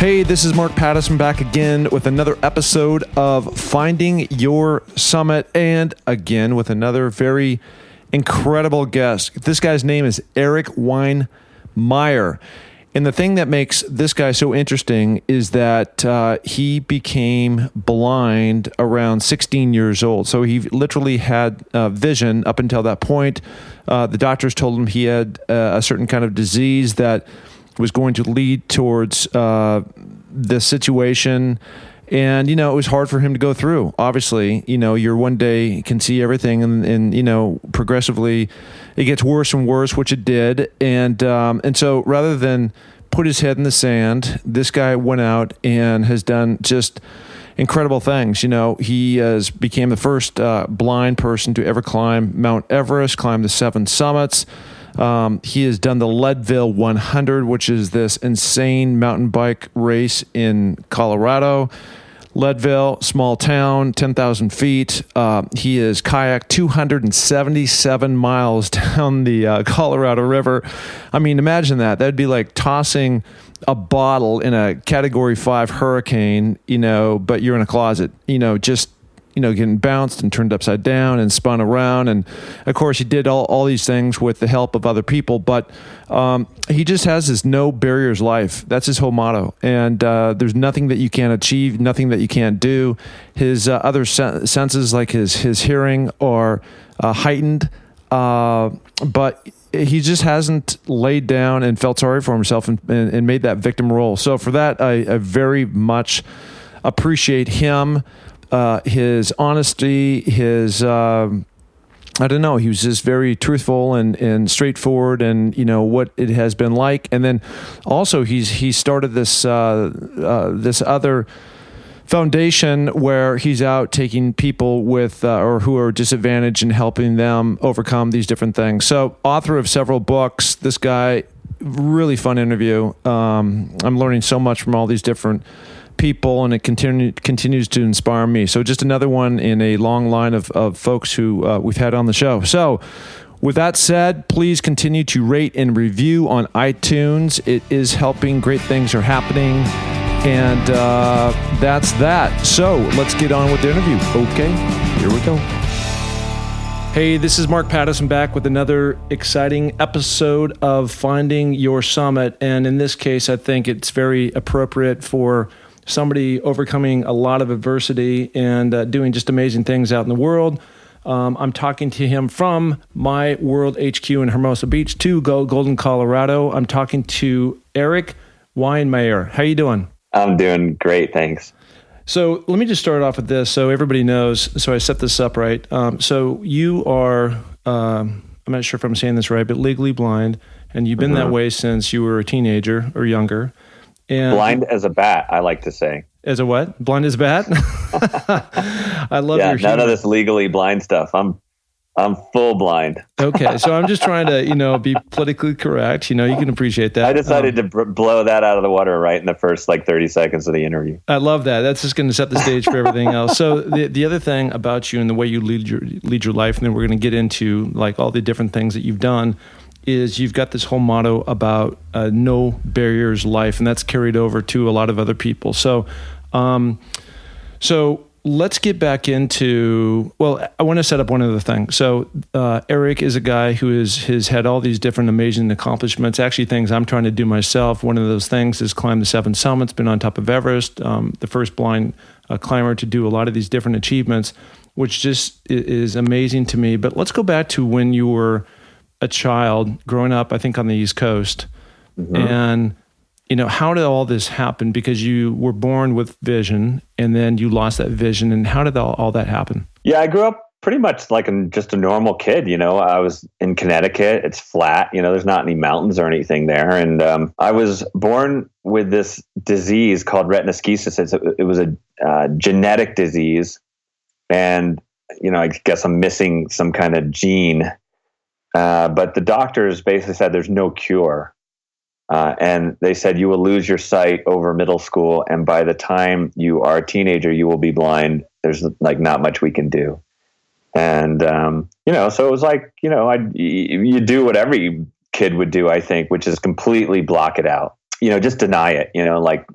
Hey, this is Mark Pattison back again with another episode of Finding Your Summit, and again with another very incredible guest. This guy's name is Erik Weihenmayer. And the thing that makes this guy so interesting is that he became blind around 16 years old. So he literally had vision up until that point. The doctors told him he had a certain kind of disease that was going to lead towards this situation. And, you know, it was hard for him to go through. Obviously, you know, you're one day can see everything and you know, progressively it gets worse and worse, which it did. And so rather than put his head in the sand, this guy went out and has done just incredible things. You know, he became the first blind person to ever climb Mount Everest, climb the 7 summits. He has done the Leadville 100, which is this insane mountain bike race in Colorado. Leadville, small town, 10,000 feet. He has kayaked 277 miles down the Colorado River. I mean, imagine that. That'd be like tossing a bottle in a Category 5 hurricane, you know, but you're in a closet, you know, just, you know, getting bounced and turned upside down and spun around. And of course, he did all these things with the help of other people, but he just has this no barriers life. That's his whole motto. And there's nothing that you can't achieve, nothing that you can't do. His other senses, like his hearing, are heightened, but he just hasn't laid down and felt sorry for himself and made that victim role. So for that, I very much appreciate him. His honesty, his, I don't know, he was just very truthful and straightforward, and, you know, what it has been like. And then also he started this, this other foundation where he's out taking people with, or who are disadvantaged and helping them overcome these different things. So author of several books, this guy, really fun interview. I'm learning so much from all these different people, and it continues to inspire me. So just another one in a long line of folks who we've had on the show. So with that said, please continue to rate and review on iTunes. It is helping. Great things are happening. And that's that. So let's get on with the interview. Okay, here we go. Hey, this is Mark Pattison back with another exciting episode of Finding Your Summit. And in this case, I think it's very appropriate for somebody overcoming a lot of adversity and doing just amazing things out in the world. I'm talking to him from my World HQ in Hermosa Beach to Golden, Colorado. I'm talking to Erik Weihenmayer. How you doing? I'm doing great, thanks. So let me just start off with this so everybody knows. So I set this up right. So you are, I'm not sure if I'm saying this right, but legally blind, and you've been that way since you were a teenager or younger. And blind as a bat, I like to say. As a what? Blind as a bat? I love your humor. None of this legally blind stuff. I'm full blind. Okay, so I'm just trying to, you know, be politically correct. You know, you can appreciate that. I decided to blow that out of the water right in the first 30 seconds of the interview. I love that. That's just going to set the stage for everything else. So the other thing about you and the way you lead your life, and then we're going to get into like all the different things that you've done, is you've got this whole motto about no barriers life, and that's carried over to a lot of other people. So, so let's get back into, well, I want to set up one other thing. So Erik is a guy who has had all these different amazing accomplishments, actually things I'm trying to do myself. One of those things is climb the 7 summits, been on top of Everest, the first blind climber to do a lot of these different achievements, which just is amazing to me. But let's go back to when you were a child growing up, I think on the East Coast. And, you know, how did all this happen? Because you were born with vision and then you lost that vision. And how did all that happen? Yeah, I grew up pretty much like just a normal kid. You know, I was in Connecticut. It's flat. You know, there's not any mountains or anything there. And I was born with this disease called retinoschisis. It was a genetic disease. And, you know, I guess I'm missing some kind of gene. But the doctors basically said there's no cure. And they said you will lose your sight over middle school. And by the time you are a teenager, you will be blind. There's like not much we can do. And, you know, so it was like, you know, you do what every kid would do, I think, which is completely block it out. just deny it, like,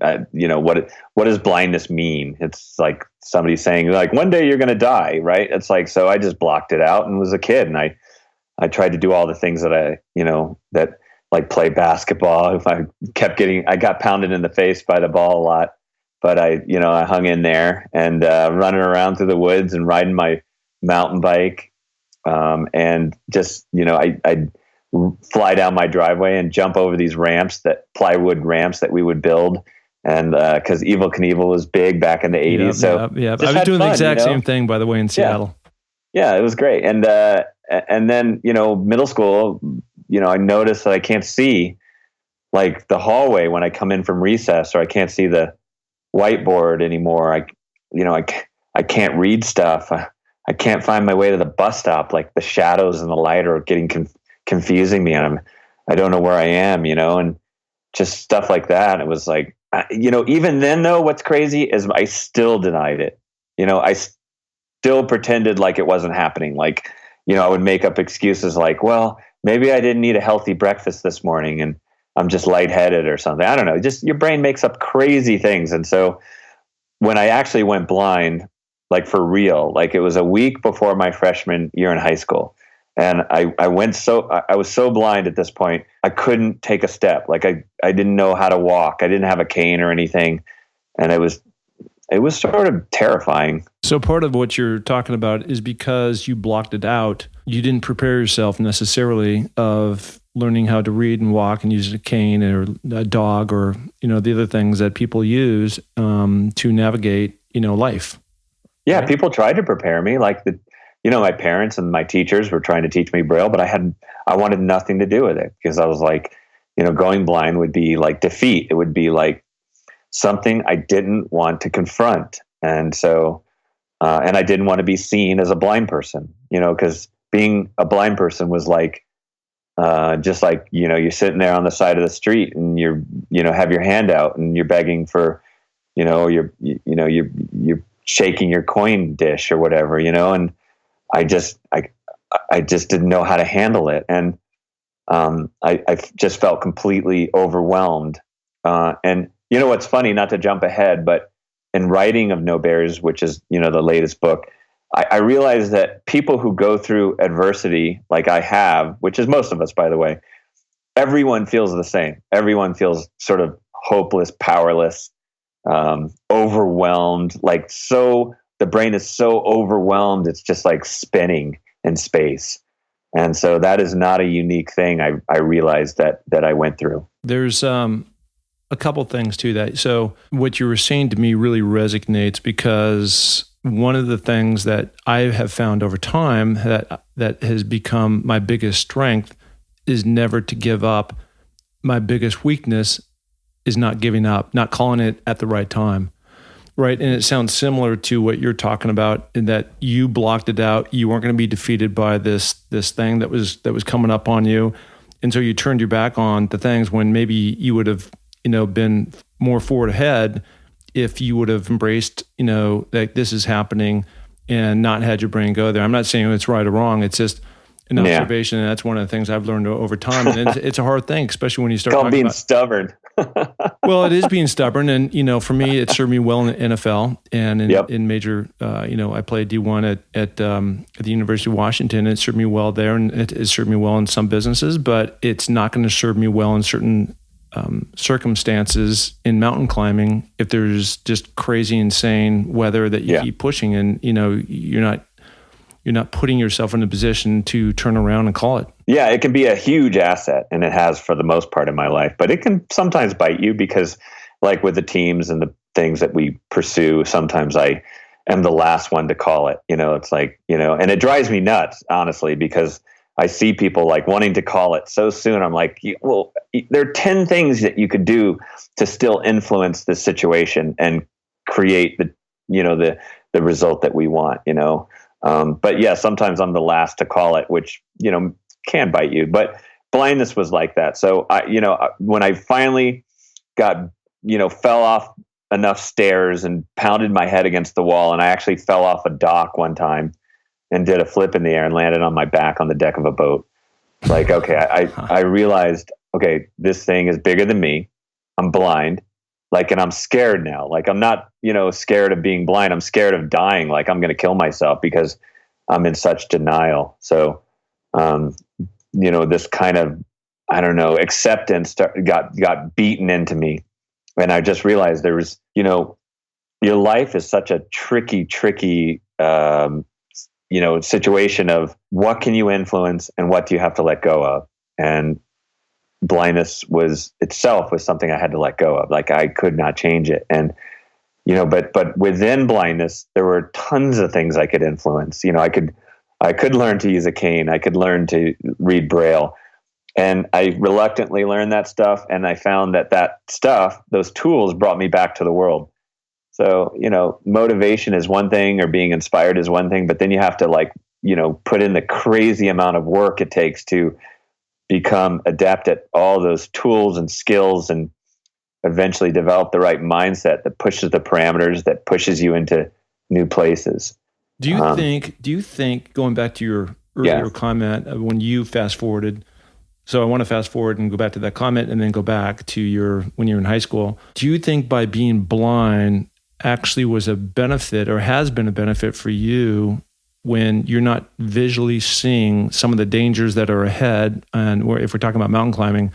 what does blindness mean? It's like somebody saying like, one day you're going to die. Right. It's like, so I just blocked it out and was a kid. And I tried to do all the things that that like play basketball. If I got pounded in the face by the ball a lot, but I hung in there and running around through the woods and riding my mountain bike. And just, I'd fly down my driveway and jump over these plywood ramps that we would build. And because Evel Knievel was big back in the 80s. I was doing the exact same thing, by the way, in Seattle. Yeah, it was great. And then, middle school, I noticed that I can't see like the hallway when I come in from recess, or I can't see the whiteboard anymore. I can't read stuff. I can't find my way to the bus stop. Like the shadows and the light are getting confusing me, and I don't know where I am, and just stuff like that. It was like, even then though, what's crazy is I still denied it. I still pretended like it wasn't happening. Like, I would make up excuses like, well, maybe I didn't eat a healthy breakfast this morning and I'm just lightheaded or something. I don't know. Just your brain makes up crazy things. And so when I actually went blind, like for real, like it was a week before my freshman year in high school. And I was so blind at this point, I couldn't take a step. Like I didn't know how to walk. I didn't have a cane or anything. And it was sort of terrifying. So part of what you're talking about is because you blocked it out, you didn't prepare yourself necessarily of learning how to read and walk and use a cane or a dog or, the other things that people use to navigate, life. Yeah, right? People tried to prepare me. Like my parents and my teachers were trying to teach me Braille, but I wanted nothing to do with it because I was like, going blind would be like defeat. It would be like something I didn't want to confront. And so, and I didn't want to be seen as a blind person, because being a blind person was like, just like, you're sitting there on the side of the street and you're, have your hand out and you're begging for, you're shaking your coin dish or whatever, and I just didn't know how to handle it. And, I just felt completely overwhelmed. And what's funny, not to jump ahead, but in writing of No Bears, which is, the latest book, I realized that people who go through adversity like I have, which is most of us, by the way, everyone feels the same. Everyone feels sort of hopeless, powerless, overwhelmed, like so the brain is so overwhelmed. It's just like spinning in space. And so that is not a unique thing. I realized that I went through. There's, a couple things to that. So what you were saying to me really resonates because one of the things that I have found over time that has become my biggest strength is never to give up. My biggest weakness is not giving up, not calling it at the right time. Right. And it sounds similar to what you're talking about in that you blocked it out. You weren't going to be defeated by this thing that was coming up on you. And so you turned your back on the things when maybe you would have, been more forward ahead if you would have embraced, that this is happening and not had your brain go there. I'm not saying it's right or wrong. It's just an observation. And that's one of the things I've learned over time. And it's a hard thing, especially when you start talking being about stubborn. Well, it is being stubborn. And, for me, it served me well in the NFL and in major, I played D1 at the University of Washington. It served me well there and it served me well in some businesses, but it's not going to serve me well in certain circumstances in mountain climbing if there's just crazy, insane weather that you keep pushing and, you're not putting yourself in a position to turn around and call it. Yeah, it can be a huge asset, and it has for the most part in my life, but it can sometimes bite you because like with the teams and the things that we pursue, sometimes I am the last one to call it, it's like, and it drives me nuts, honestly, because I see people like wanting to call it so soon. I'm like, well, there are 10 things that you could do to still influence this situation and create the result that we want, But yeah, sometimes I'm the last to call it, which, can bite you, but blindness was like that. So when I finally got, fell off enough stairs and pounded my head against the wall, and I actually fell off a dock one time and did a flip in the air and landed on my back on the deck of a boat. Like, okay, I realized, okay, this thing is bigger than me. I'm blind. Like, and I'm scared now. Like, I'm not, scared of being blind. I'm scared of dying. Like, I'm going to kill myself because I'm in such denial. So, this kind of, I don't know, acceptance got beaten into me. And I just realized there was, your life is such a tricky, situation of what can you influence and what do you have to let go of? And blindness was something I had to let go of. Like, I could not change it. And, but within blindness, there were tons of things I could influence. I could learn to use a cane. I could learn to read Braille. And I reluctantly learned that stuff. And I found that stuff, those tools, brought me back to the world. So, motivation is one thing, or being inspired is one thing, but then you have to put in the crazy amount of work it takes to become adept at all those tools and skills, and eventually develop the right mindset that pushes the parameters, that pushes you into new places. Do you think going back to your earlier comment of when you fast forwarded, so I want to fast forward and go back to that comment and then go back to when you were in high school. Do you think by being blind actually was a benefit, or has been a benefit for you, when you're not visually seeing some of the dangers that are ahead? And if we're talking about mountain climbing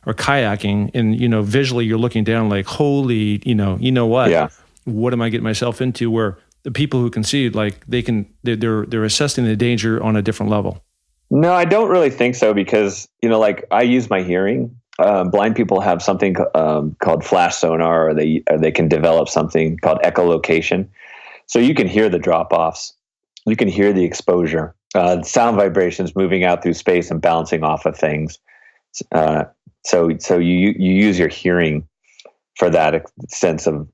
or kayaking, and visually you're looking down like, holy, what? Yeah. What am I getting myself into? Where the people who can see, like, they're assessing the danger on a different level. No, I don't really think so, because I use my hearing. Blind people have something called flash sonar, or they can develop something called echolocation. So you can hear the drop-offs. You can hear the exposure, sound vibrations moving out through space and bouncing off of things. So you use your hearing for that sense of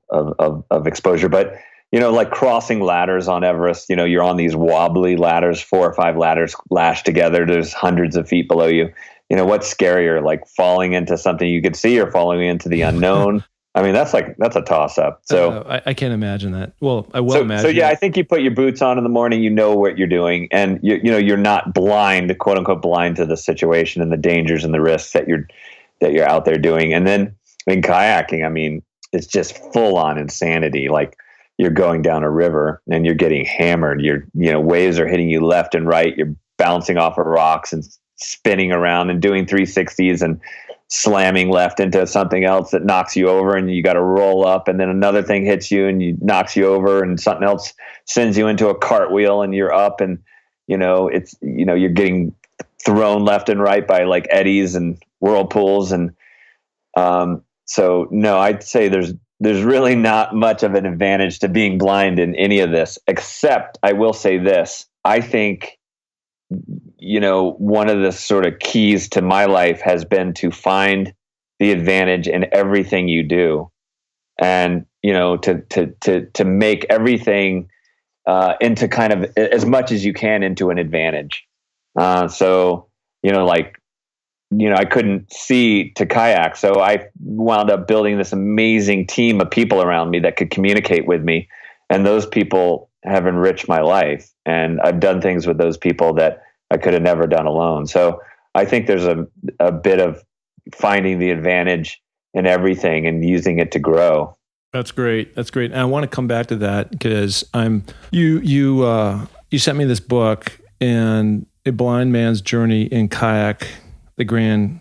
exposure. But like crossing ladders on Everest, you're on these wobbly ladders, 4 or 5 ladders lashed together. There's hundreds of feet below you. What's scarier, like falling into something you could see or falling into the unknown? I mean, that's a toss up. So I can't imagine that. Well, I will imagine. So yeah, I think you put your boots on in the morning, you know what you're doing, and you're not blind, quote unquote, blind to the situation and the dangers and the risks that you're out there doing. And then in kayaking, I mean, it's just full on insanity. Like, you're going down a river and you're getting hammered. Waves are hitting you left and right. You're bouncing off of rocks and spinning around and doing 360s and slamming left into something else that knocks you over, and you got to roll up, and then another thing hits you and knocks you over, and something else sends you into a cartwheel and you're up, and you're getting thrown left and right by like eddies and whirlpools. And so no, I'd say there's really not much of an advantage to being blind in any of this, except I will say this. I think, one of the sort of keys to my life has been to find the advantage in everything you do, and, to make everything into kind of as much as you can into an advantage. I couldn't see to kayak. So I wound up building this amazing team of people around me that could communicate with me. And those people have enriched my life. And I've done things with those people that I could have never done alone. So I think there's a bit of finding the advantage in everything and using it to grow. That's great. That's great. And I want to come back to that, because you sent me this book, and A Blind Man's Journey in Kayak, the Grand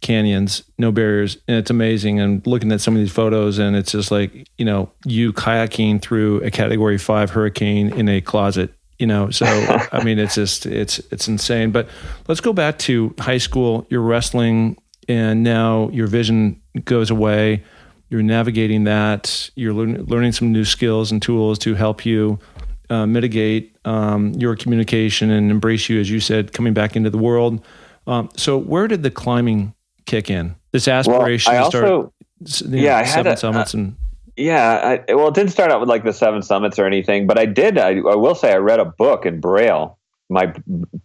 Canyons, No Barriers. And it's amazing. And looking at some of these photos, and it's just like, you kayaking through a Category 5 hurricane in a closet, so I mean, it's just, it's insane. But let's go back to high school. You're wrestling, and now your vision goes away. You're navigating that. You're learning some new skills and tools to help you mitigate your communication and embrace you, as you said, coming back into the world. So where did the climbing kick in? This aspiration to start Seven Summits and... Yeah, it didn't start out with like the 7 summits or anything, but I did. I will say I read a book in Braille. My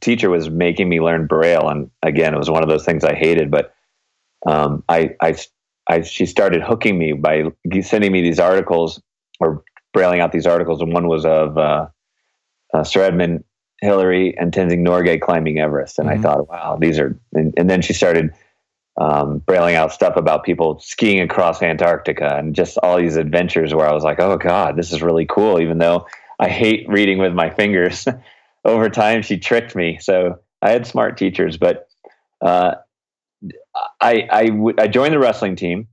teacher was making me learn Braille, and again, it was one of those things I hated. But she started hooking me by sending me these articles, or brailing out these articles, and one was of Sir Edmund Hillary and Tenzing Norgay climbing Everest, and I thought, wow, these are. And then she started brailing out stuff about people skiing across Antarctica and just all these adventures where I was like, oh God, this is really cool. Even though I hate reading with my fingers, over time she tricked me. So I had smart teachers, but I joined the wrestling team.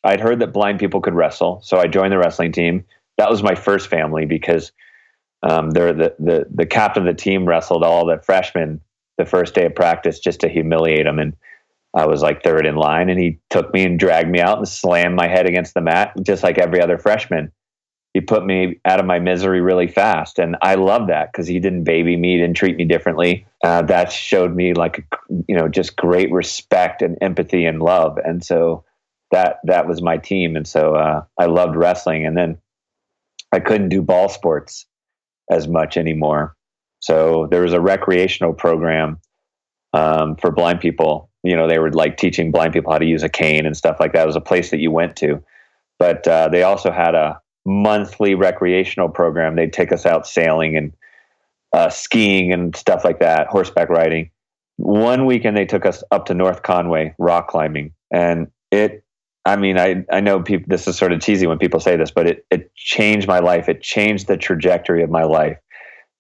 I'd heard that blind people could wrestle, so I joined the wrestling team. That was my first family because the captain of the team wrestled all the freshmen the first day of practice just to humiliate them, and I was like third in line, and he took me and dragged me out and slammed my head against the mat, just like every other freshman. He put me out of my misery really fast, and I love that because he didn't baby me, didn't treat me differently. That showed me like just great respect and empathy and love, and so that was my team, and so I loved wrestling. And then I couldn't do ball sports as much anymore, so there was a recreational program for blind people. They were like teaching blind people how to use a cane and stuff like that. It was a place that you went to, but they also had a monthly recreational program. They'd take us out sailing and skiing and stuff like that, horseback riding. One weekend they took us up to North Conway rock climbing, and I know people, this is sort of cheesy when people say this, but it changed my life. It changed the trajectory of my life,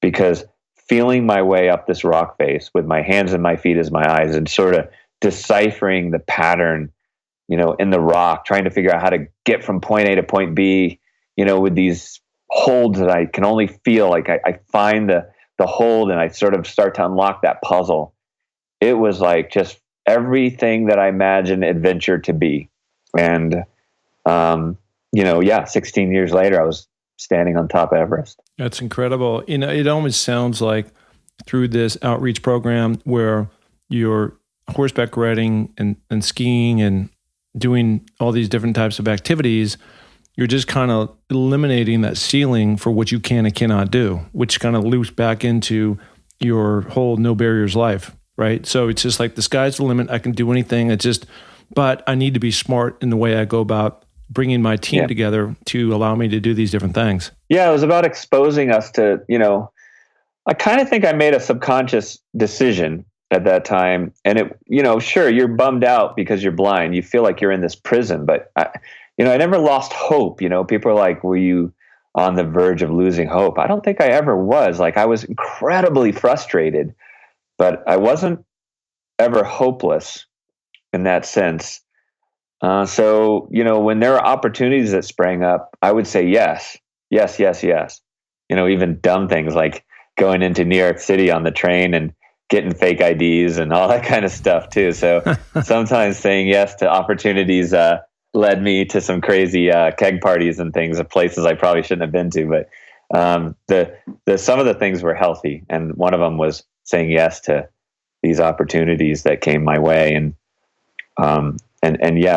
because feeling my way up this rock face with my hands and my feet as my eyes and sort of deciphering the pattern, in the rock, trying to figure out how to get from point A to point B, with these holds that I can only feel. Like I find the hold and I sort of start to unlock that puzzle. It was like just everything that I imagined adventure to be. And, 16 years later, I was standing on top of Everest. That's incredible. It almost sounds like through this outreach program where you're horseback riding and skiing and doing all these different types of activities, you're just kind of eliminating that ceiling for what you can and cannot do, which kind of loops back into your whole no barriers life, right? So it's just like the sky's the limit. I can do anything. But I need to be smart in the way I go about bringing my team together to allow me to do these different things. Yeah, it was about exposing us to, I kind of think I made a subconscious decision at that time. And it, sure, you're bummed out because you're blind. You feel like you're in this prison, but I never lost hope. People are like, were you on the verge of losing hope? I don't think I ever was. Like, I was incredibly frustrated, but I wasn't ever hopeless in that sense. So, when there are opportunities that sprang up, I would say yes. Even dumb things like going into New York City on the train and getting fake IDs and all that kind of stuff too. So sometimes saying yes to opportunities led me to some crazy keg parties and things at places I probably shouldn't have been to. But some of the things were healthy, and one of them was saying yes to these opportunities that came my way.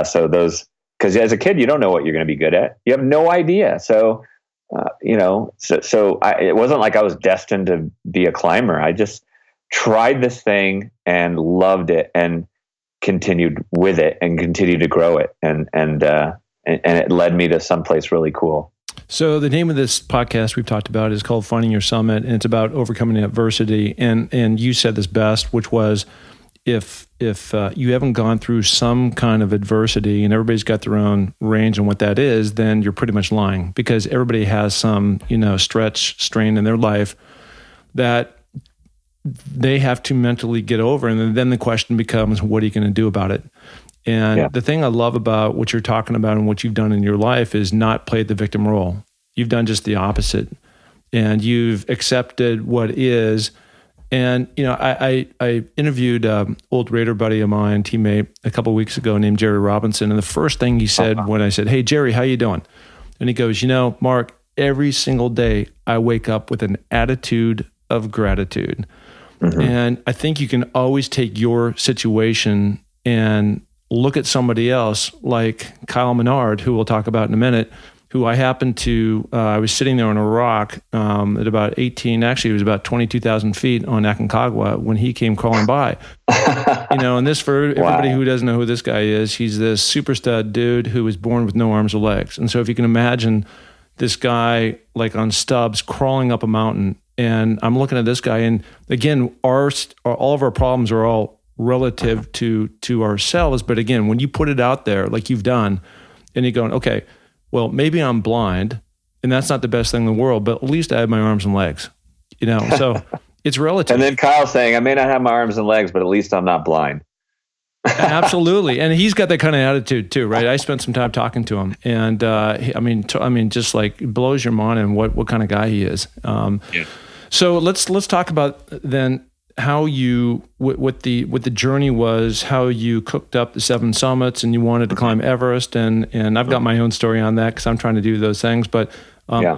So those, because as a kid, you don't know what you're going to be good at. You have no idea. So, it wasn't like I was destined to be a climber. I just tried this thing and loved it and continued with it and continued to grow it. And it led me to someplace really cool. So the name of this podcast we've talked about is called Finding Your Summit, and it's about overcoming adversity. And you said this best, which was, if you haven't gone through some kind of adversity, and everybody's got their own range on what that is, then you're pretty much lying, because everybody has some, stretch, strain in their life that they have to mentally get over. And then the question becomes, what are you going to do about it? And the thing I love about what you're talking about and what you've done in your life is not played the victim role. You've done just the opposite, and you've accepted what is. And, I interviewed an old Raider buddy of mine, teammate, a couple of weeks ago named Jerry Robinson. And the first thing he said when I said, "Hey, Jerry, how you doing?" And he goes, "Mark, every single day I wake up with an attitude of gratitude." Mm-hmm. And I think you can always take your situation and look at somebody else like Kyle Menard, who we'll talk about in a minute, who I happened to, I was sitting there on a rock at about 18, actually it was about 22,000 feet on Aconcagua when he came crawling by. And this, for everybody who doesn't know who this guy is, he's this super stud dude who was born with no arms or legs. And so if you can imagine this guy like on stubs crawling up a mountain, and I'm looking at this guy, and again, all of our problems are all relative to ourselves. But again, when you put it out there like you've done, and you're going, okay, well, maybe I'm blind, and that's not the best thing in the world, but at least I have my arms and legs, so it's relative. And then Kyle saying, I may not have my arms and legs, but at least I'm not blind. Absolutely. And he's got that kind of attitude too, right? I spent some time talking to him, and just like it blows your mind and what kind of guy he is. So let's talk about then how you what the journey was, how you cooked up the 7 summits, and you wanted to climb Everest, and I've got my own story on that because I'm trying to do those things. But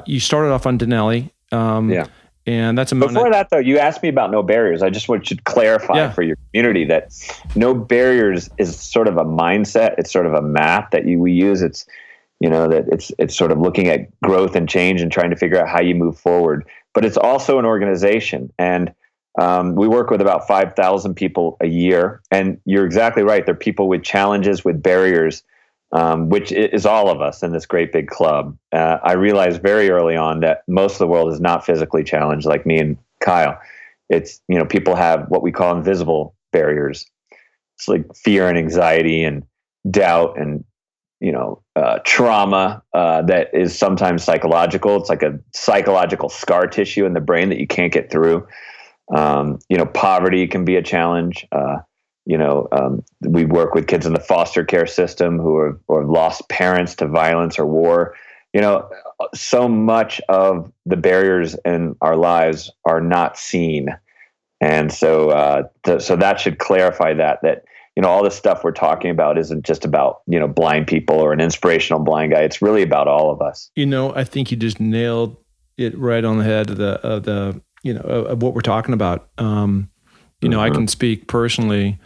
you started off on Denali, and that's before that though. You asked me about no barriers. I just want you to clarify for your community that no barriers is sort of a mindset. It's sort of a map that we use. It's that it's sort of looking at growth and change and trying to figure out how you move forward. But it's also an organization, and we work with about 5,000 people a year, and you're exactly right. They're people with challenges, with barriers, which is all of us in this great big club. I realized very early on that most of the world is not physically challenged like me and Kyle. It's, people have what we call invisible barriers. It's like fear and anxiety and doubt and, trauma that is sometimes psychological. It's like a psychological scar tissue in the brain that you can't get through. Poverty can be a challenge. We work with kids in the foster care system who have lost parents to violence or war. So much of the barriers in our lives are not seen. And so that should clarify that all the stuff we're talking about isn't just about, blind people or an inspirational blind guy. It's really about all of us. I think you just nailed it right on the head of what we're talking about. I can speak personally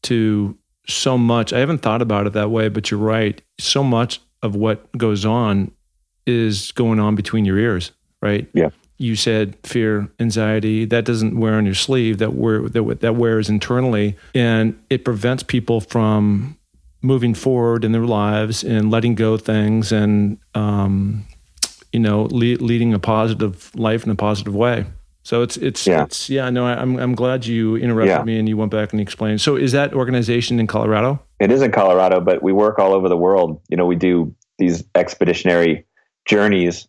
to so much. I haven't thought about it that way, but you're right. So much of what goes on is going on between your ears, right? Yeah. You said fear, anxiety, that doesn't wear on your sleeve, that wears internally, and it prevents people from moving forward in their lives and letting go things and, leading a positive life in a positive way. So I'm glad you interrupted me and you went back and explained. So is that organization in Colorado? It is in Colorado, but we work all over the world. We do these expeditionary journeys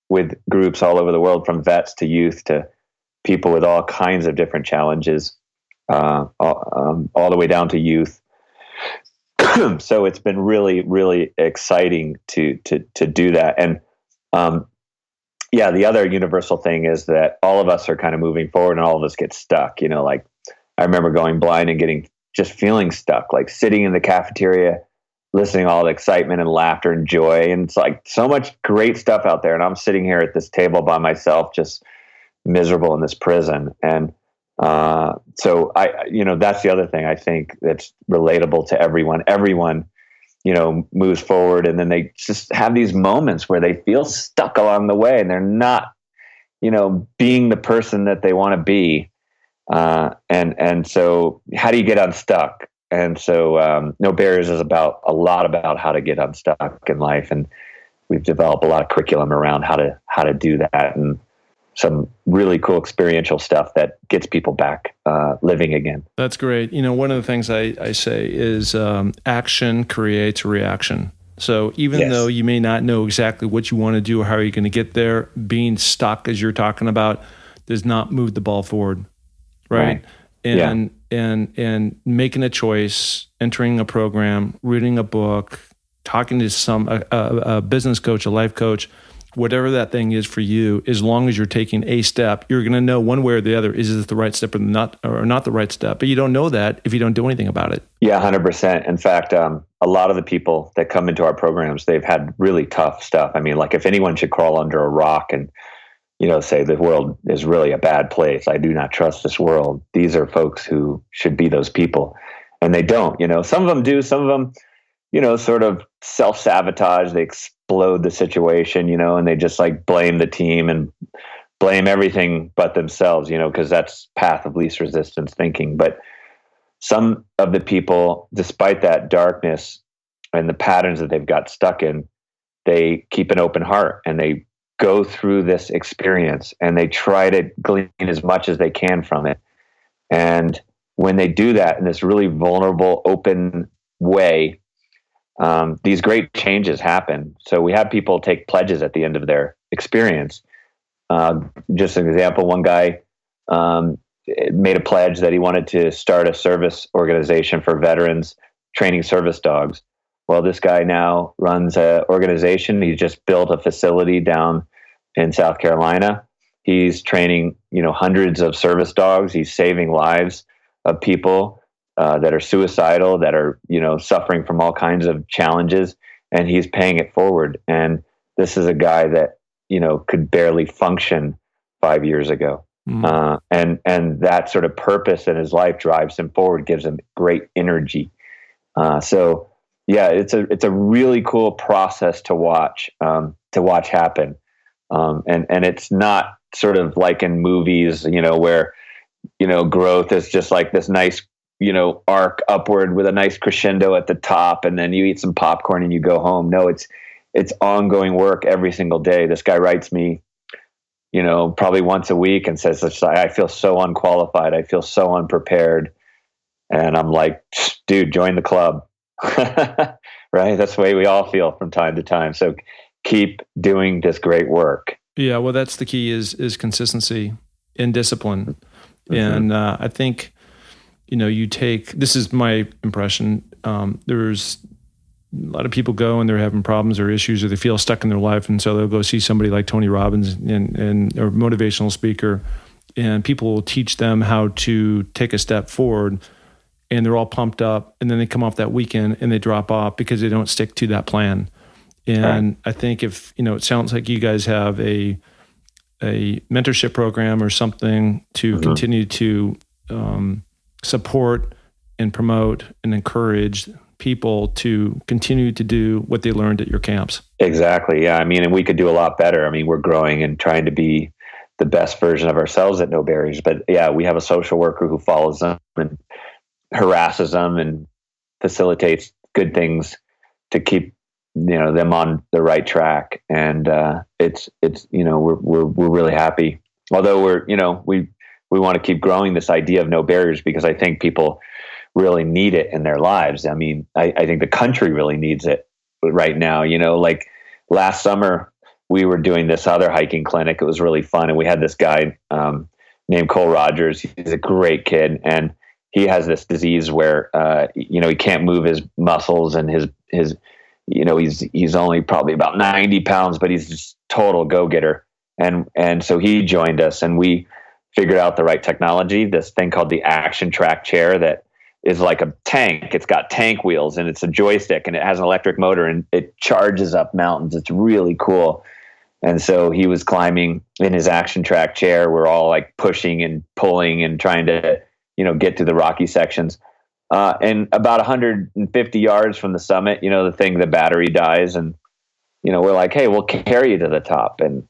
with groups all over the world, from vets to youth to people with all kinds of different challenges, all the way down to youth. So it's been really, really exciting to do that. And the other universal thing is that all of us are kind of moving forward, and all of us get stuck. Like I remember going blind and just feeling stuck, like sitting in the cafeteria, listening to all the excitement and laughter and joy. And it's like so much great stuff out there. And I'm sitting here at this table by myself, just miserable in this prison. And so that's the other thing I think that's relatable to everyone. Everyone, moves forward, and then they just have these moments where they feel stuck along the way, and they're not, being the person that they want to be. And so how do you get unstuck? And so No Barriers is a lot about how to get unstuck in life. And we've developed a lot of curriculum around how to do that, and some really cool experiential stuff that gets people back living again. That's great. One of the things I say is action creates reaction. So even though you may not know exactly what you want to do or how you're going to get there, being stuck, as you're talking about, does not move the ball forward, right? And making a choice, entering a program, reading a book, talking to a business coach, a life coach, whatever that thing is for you, as long as you're taking a step, you're going to know one way or the other, is it the right step or not the right step? But you don't know that if you don't do anything about it. Yeah, 100%. In fact, a lot of the people that come into our programs, they've had really tough stuff. I mean, like if anyone should crawl under a rock and, say the world is really a bad place, I do not trust this world, these are folks who should be those people. And they don't, some of them do, some of them, sort of self-sabotage, they explode the situation, and they just like blame the team and blame everything but themselves, because that's path of least resistance thinking. But some of the people, despite that darkness and the patterns that they've got stuck in, they keep an open heart and they go through this experience and they try to glean as much as they can from it. And when they do that in this really vulnerable, open way, these great changes happen. So we have people take pledges at the end of their experience. Just an example, one guy made a pledge that he wanted to start a service organization for veterans training service dogs. Well, this guy now runs an organization. He just built a facility down in South Carolina. He's training, hundreds of service dogs. He's saving lives of people that are suicidal, that are, suffering from all kinds of challenges, and he's paying it forward. And this is a guy that, could barely function 5 years ago. And that sort of purpose in his life drives him forward, gives him great energy. So yeah, it's a really cool process to watch happen. And it's not sort of like in movies, where, growth is just like this nice, arc upward with a nice crescendo at the top, and then you eat some popcorn and you go home. No, it's ongoing work every single day. This guy writes me, probably once a week and says, I feel so unqualified. I feel so unprepared. And I'm like, dude, join the club. Right? That's the way we all feel from time to time. So keep doing this great work. Yeah. Well, that's the key is consistency and discipline. And I think, this is my impression. There's a lot of people go and they're having problems or issues, or they feel stuck in their life. And so they'll go see somebody like Tony Robbins and or motivational speaker, and people will teach them how to take a step forward, and they're all pumped up. And then they come off that weekend and they drop off because they don't stick to that plan. And I think if, it sounds like you guys have a mentorship program or something to continue to support and promote and encourage people to continue to do what they learned at your camps. Exactly. Yeah. And we could do a lot better. We're growing and trying to be the best version of ourselves at No Barriers. But yeah, we have a social worker who follows them and harasses them and facilitates good things to keep, them on the right track. And it's we're really happy. Although we want to keep growing this idea of no barriers, because I think people really need it in their lives. I think the country really needs it right now. Like last summer, we were doing this other hiking clinic. It was really fun. And we had this guy named Cole Rogers. He's a great kid. And he has this disease where, he can't move his muscles, and his he's only probably about 90 pounds, but he's just total go-getter. And so he joined us, and we figured out the right technology, this thing called the Action Track chair that is like a tank. It's got tank wheels, and it's a joystick, and it has an electric motor, and it charges up mountains. It's really cool. And so he was climbing in his Action Track chair. We're all like pushing and pulling and trying to, get to the rocky sections. And about 150 yards from the summit, the battery dies, and, we're like, hey, we'll carry you to the top. And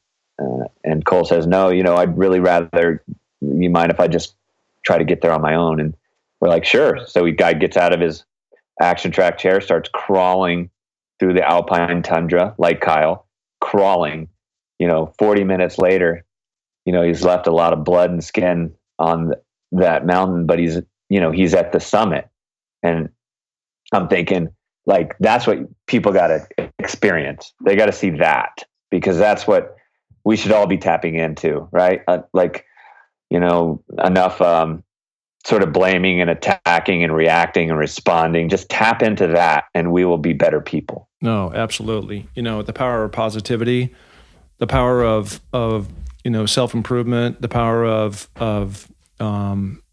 Cole says, no, I'd really rather, you mind if I just try to get there on my own? And we're like, sure. So guy gets out of his Action Track chair, starts crawling through the alpine tundra, like Kyle, crawling. 40 minutes later, he's left a lot of blood and skin on that mountain, but he's at the summit. And I'm thinking, like, that's what people got to experience. They got to see that, because that's what we should all be tapping into, right? Enough sort of blaming and attacking and reacting and responding. Just tap into that, and we will be better people. No, absolutely. The power of positivity, the power of self-improvement, the power of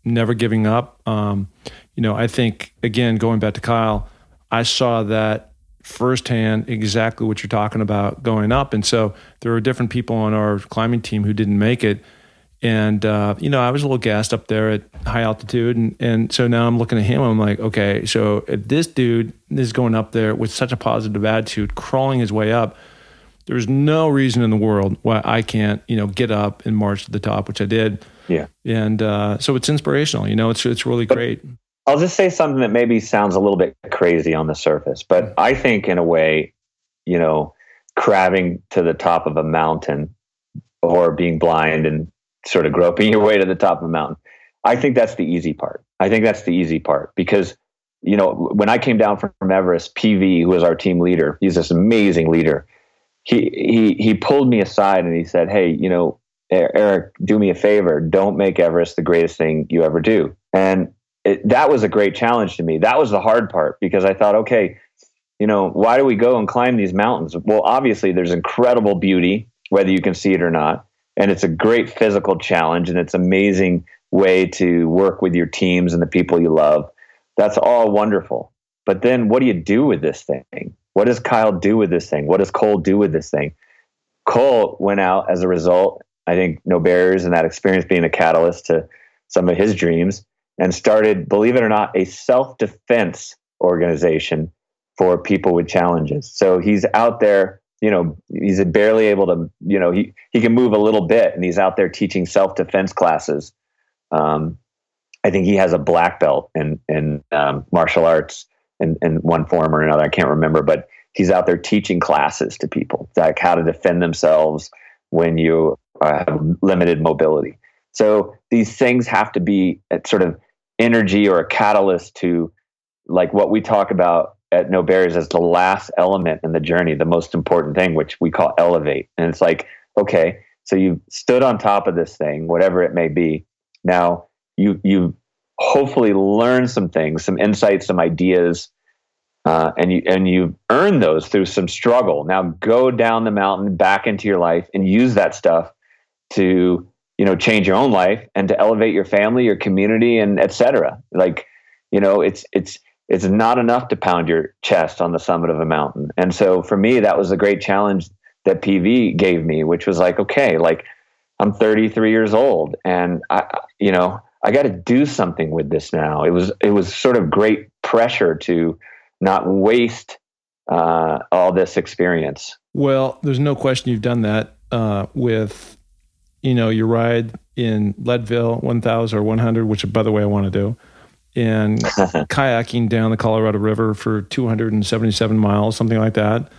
never giving up. I think, again, going back to Kyle, I saw that firsthand, exactly what you're talking about going up. And so there were different people on our climbing team who didn't make it. And, I was a little gassed up there at high altitude. And so now I'm looking at him, I'm like, okay, so if this dude is going up there with such a positive attitude, crawling his way up, there's no reason in the world why I can't, get up and march to the top, which I did. Yeah. And so it's inspirational, it's really great. I'll just say something that maybe sounds a little bit crazy on the surface, but I think in a way, crabbing to the top of a mountain or being blind and sort of groping your way to the top of a mountain, I think that's the easy part. I think that's the easy part because, when I came down from Everest, PV, who was our team leader, he's this amazing leader. He pulled me aside and he said, "Hey, Erik, do me a favor. Don't make Everest the greatest thing you ever do." And that was a great challenge to me. That was the hard part because I thought, okay, why do we go and climb these mountains? Well, obviously there's incredible beauty, whether you can see it or not. And it's a great physical challenge and it's an amazing way to work with your teams and the people you love. That's all wonderful. But then what do you do with this thing? What does Kyle do with this thing? What does Cole do with this thing? Cole went out as a result, I think No Barriers and that experience being a catalyst to some of his dreams, and started, believe it or not, a self-defense organization for people with challenges. So he's out there, he's barely able to, he can move a little bit and he's out there teaching self-defense classes. I think he has a black belt in martial arts in one form or another. I can't remember, but he's out there teaching classes to people, like how to defend themselves when you have limited mobility. So these things have to be a sort of energy or a catalyst to, like, what we talk about at No Barriers as the last element in the journey, the most important thing, which we call elevate. And it's like, okay, so you stood on top of this thing, whatever it may be. Now you hopefully learn some things, some insights, some ideas, and you earn those through some struggle. Now go down the mountain back into your life and use that stuff to, change your own life and to elevate your family, your community, and et cetera. Like, it's not enough to pound your chest on the summit of a mountain. And so for me, that was a great challenge that PV gave me, which was like, okay, like I'm 33 years old and I got to do something with this now. It was sort of great pressure to not waste all this experience. Well, there's no question you've done that with, your ride in Leadville 1000 or 100, which by the way, I want to do, and kayaking down the Colorado River for 277 miles, something like that.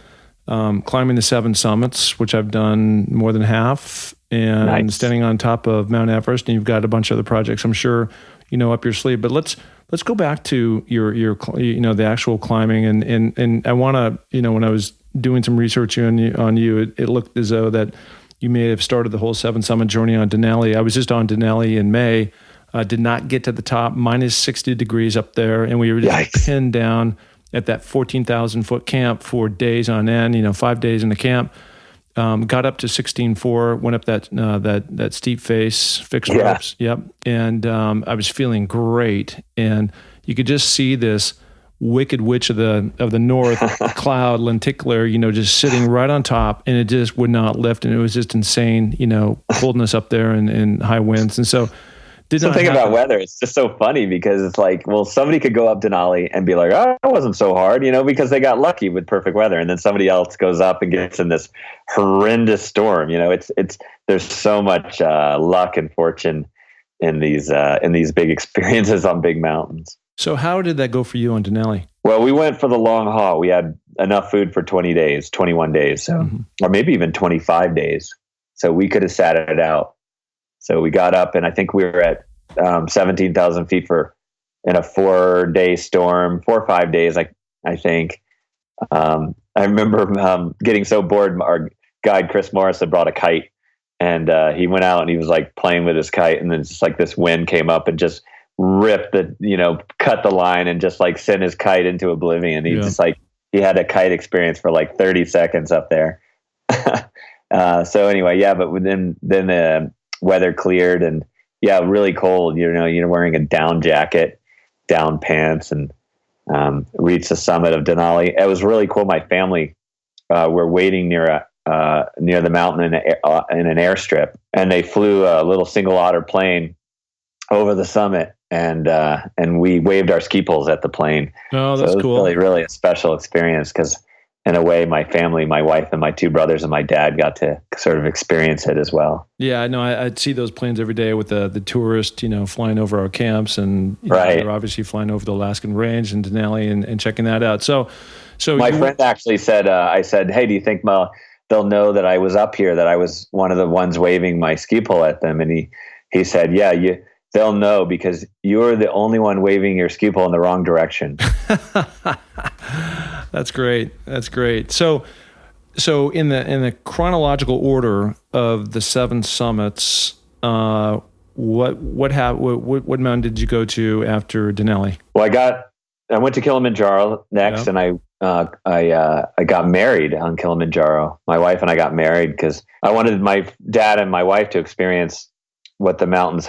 Climbing the 7 summits, which I've done more than half, and nice. Standing on top of Mount Everest, and you've got a bunch of other projects, I'm sure, up your sleeve. But let's go back to your the actual climbing, and I want to, when I was doing some research on you, it looked as though that you may have started the whole 7 summit journey on Denali. I was just on Denali in May, did not get to the top, minus 60 degrees up there, and we were just pinned down at that 14,000 foot camp for days on end, 5 days in the camp. Got up to 16.4, went up that steep face, fixed ropes. Yep. And I was feeling great. And you could just see this wicked witch of the north, cloud lenticular, just sitting right on top, and it just would not lift. And it was just insane, holding us up there and high winds. And so something about weather, it's just so funny because it's like, well, somebody could go up Denali and be like, oh, it wasn't so hard, because they got lucky with perfect weather. And then somebody else goes up and gets in this horrendous storm. There's so much luck and fortune in these big experiences on big mountains. So how did that go for you on Denali? Well, we went for the long haul. We had enough food for 20 days, 21 days, so, or maybe even 25 days. So we could have sat it out. So we got up, and I think we were at 17,000 feet in a 4-day storm, 4 or 5 days, I think. I remember getting so bored. Our guide, Chris Morris, had brought a kite, and he went out and he was like playing with his kite, and then just like this wind came up and just ripped cut the line and just like sent his kite into oblivion. He just he had a kite experience for like 30 seconds up there. So anyway, but then the weather cleared and really cold. You're wearing a down jacket, down pants, and reached the summit of Denali. It was really cool. My family were waiting near the mountain in an airstrip, and they flew a little single otter plane over the summit, and we waved our ski poles at the plane. Oh, that's cool. Really, really a special experience because, in a way, my family, my wife and my 2 brothers and my dad got to sort of experience it as well. Yeah, I know. I'd see those planes every day with the tourists, flying over our camps, and they're obviously flying over the Alaskan Range and Denali and checking that out. So my friend actually said, I said, hey, do you think they'll know that I was up here, that I was one of the ones waving my ski pole at them? And he said, yeah, they'll know because you're the only one waving your ski pole in the wrong direction. That's great. That's great. So in the chronological order of the 7 summits, what mountain did you go to after Denali? Well, I went to Kilimanjaro next, and I got married on Kilimanjaro. My wife and I got married because I wanted my dad and my wife to experience what the mountains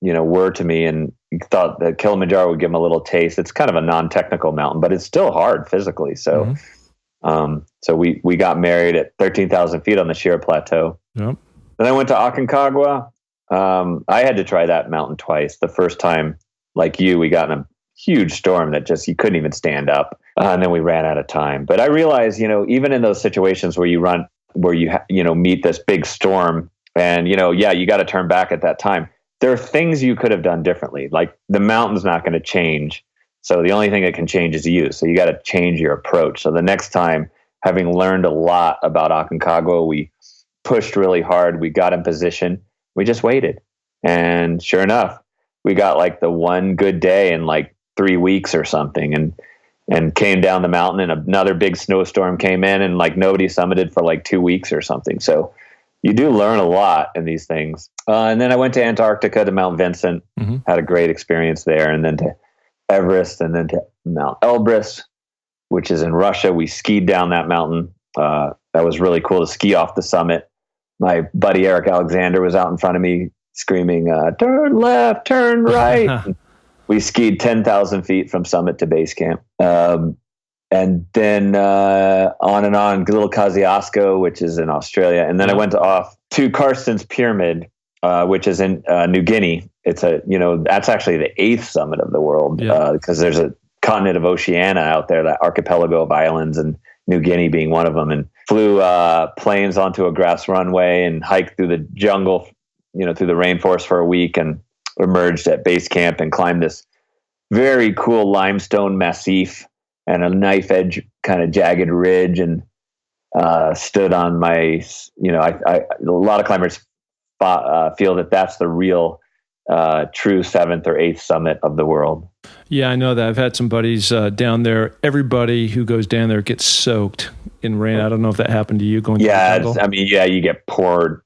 were to me, and thought that Kilimanjaro would give them a little taste. It's kind of a non-technical mountain, but it's still hard physically. So, so we got married at 13,000 feet on the sheer plateau. Yep. Then I went to Aconcagua. I had to try that mountain twice. The first time, like you, we got in a huge storm that just, you couldn't even stand up. And then we ran out of time. But I realized, even in those situations where you meet this big storm and, you got to turn back at that time. There are things you could have done differently. Like the mountain's not going to change. So the only thing that can change is you. So you got to change your approach. So the next time, having learned a lot about Aconcagua, we pushed really hard. We got in position. We just waited. And sure enough, we got like the one good day in like 3 weeks or something, and came down the mountain, and another big snowstorm came in, and like nobody summited for like 2 weeks or something. So you do learn a lot in these things. And then I went to Antarctica, to Mount Vincent, had a great experience there, and then to Everest, and then to Mount Elbrus, which is in Russia. We skied down that mountain. That was really cool to ski off the summit. My buddy Eric Alexander was out in front of me screaming, turn left, turn right. We skied 10,000 feet from summit to base camp. And then on and on, little Kosciuszko, which is in Australia. And then I went off to Karsten's Pyramid, which is in New Guinea. It's that's actually the 8th summit of the world, because there's a continent of Oceania out there, that archipelago of islands, and New Guinea being one of them. And flew planes onto a grass runway and hiked through the jungle, through the rainforest for a week, and emerged at base camp and climbed this very cool limestone massif and a knife edge kind of jagged ridge, and stood on my, a lot of climbers feel that that's the real true 7th or 8th summit of the world. Yeah, I know that. I've had some buddies down there. Everybody who goes down there gets soaked in rain. I don't know if that happened to you going to the jungle. You get poured.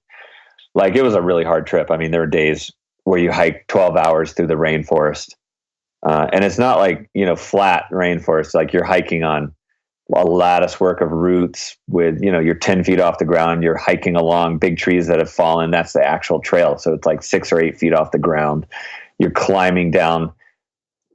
Like, it was a really hard trip. I mean, there were days where you hike 12 hours through the rainforest. And it's not like, flat rainforest. Like, you're hiking on a lattice work of roots with, you're 10 feet off the ground. You're hiking along big trees that have fallen. That's the actual trail. So it's like 6 or 8 feet off the ground. You're climbing down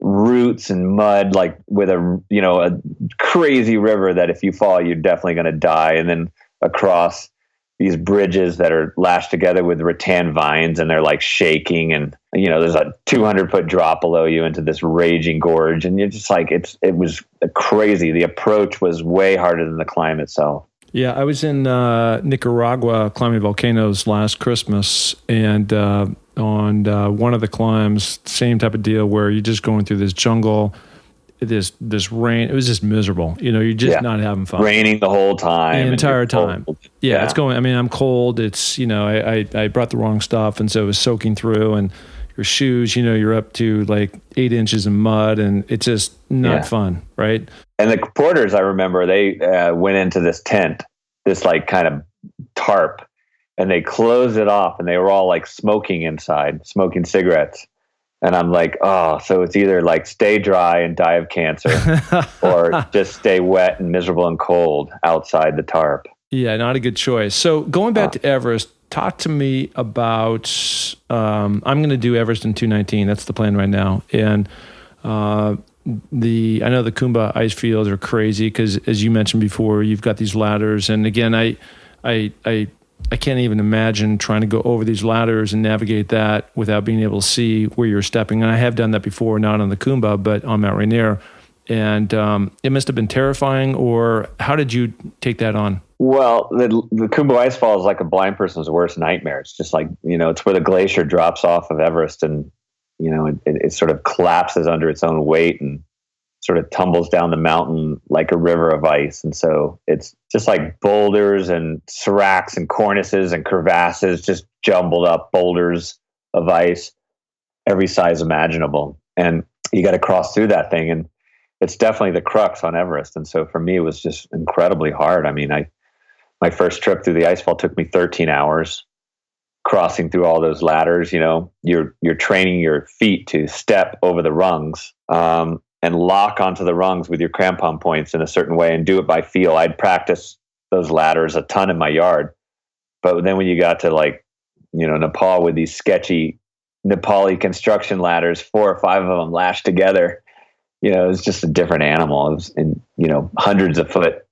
roots and mud, like with a crazy river that if you fall, you're definitely going to die. And then across these bridges that are lashed together with rattan vines, and they're like shaking, and there's a 200-foot drop below you into this raging gorge, and you're just like, it was crazy. The approach was way harder than the climb itself. Yeah, I was in Nicaragua climbing volcanoes last Christmas, and on one of the climbs, same type of deal where you're just going through this jungle, this rain. It was just miserable. You're just not having fun. Raining the whole time. The entire time. Yeah, it's going. I mean, I'm cold. It's, I brought the wrong stuff, and so it was soaking through, and your shoes, you're up to like 8 inches of mud, and it's just not fun, right? And the porters, I remember, they went into this tent, this like kind of tarp, and they closed it off, and they were all like smoking inside, smoking cigarettes. And I'm like, oh, so it's either like stay dry and die of cancer, or just stay wet and miserable and cold outside the tarp. Yeah, not a good choice. So going back to Everest, talk to me about, I'm going to do Everest in 2019. That's the plan right now. And I know the Kumba ice fields are crazy because, as you mentioned before, you've got these ladders. And again, I can't even imagine trying to go over these ladders and navigate that without being able to see where you're stepping. And I have done that before, not on the Kumba, but on Mount Rainier. And it must have been terrifying, or how did you take that on? Well, the Kumba ice fall is like a blind person's worst nightmare. It's just like, it's where the glacier drops off of Everest, and, it sort of collapses under its own weight and sort of tumbles down the mountain like a river of ice. And so it's just like boulders and seracs and cornices and crevasses, just jumbled up boulders of ice. every size imaginable. And you got to cross through that thing. And it's definitely the crux on Everest. And so for me, it was just incredibly hard. I mean, my first trip through the icefall took me 13 hours crossing through all those ladders. You're training your feet to step over the rungs, and lock onto the rungs with your crampon points in a certain way and do it by feel. I'd practice those ladders a ton in my yard. But then when you got to Nepal with these sketchy Nepali construction ladders, 4 or 5 of them lashed together, it was just a different animal. It was hundreds of foot